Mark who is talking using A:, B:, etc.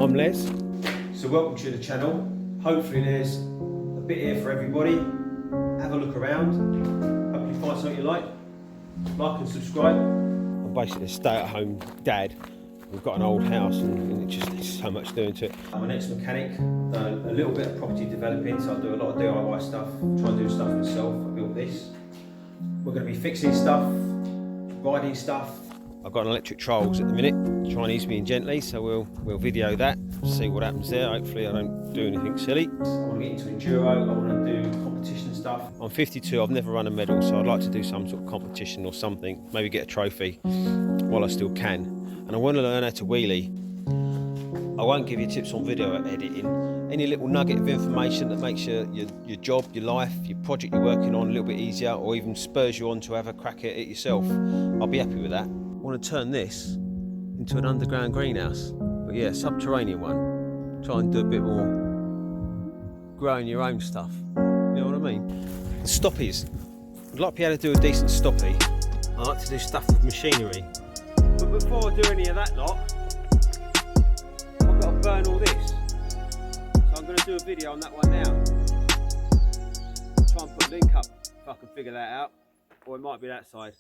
A: I'm Les. So welcome to the channel. Hopefully there's a bit here for everybody. Have a look around. Hope you find something you like and subscribe. I'm basically a stay-at-home dad. We've got an old house and it just there's so much doing to it. I'm an ex-mechanic, done a little bit of property developing, so I do a lot of DIY stuff, try and do stuff myself. I built this. We're going to be fixing stuff, riding stuff. I've got an Electric Trials at the minute, trying to ease me in gently, so we'll video that, see what happens there. Hopefully I don't do anything silly. I want to get into enduro, I want to do competition stuff. I'm 52, I've never run a medal, so I'd like to do some sort of competition or something, maybe get a trophy while I still can. And I want to learn how to wheelie. I won't give you tips on video editing. Any little nugget of information that makes your job, your life, your project you're working on a little bit easier, or even spurs you on to have a crack at it yourself, I'll be happy with that. I want to turn this into an underground greenhouse, but yeah, subterranean one. Try and do a bit more growing your own stuff. You know what I mean? The stoppies. I'd like to be able to do a decent stoppie. I like to do stuff with machinery. But before I do any of that lot, I've got to burn all this. So I'm going to do a video on that one now. Try and put a link up if I can figure that out. Or it might be that side.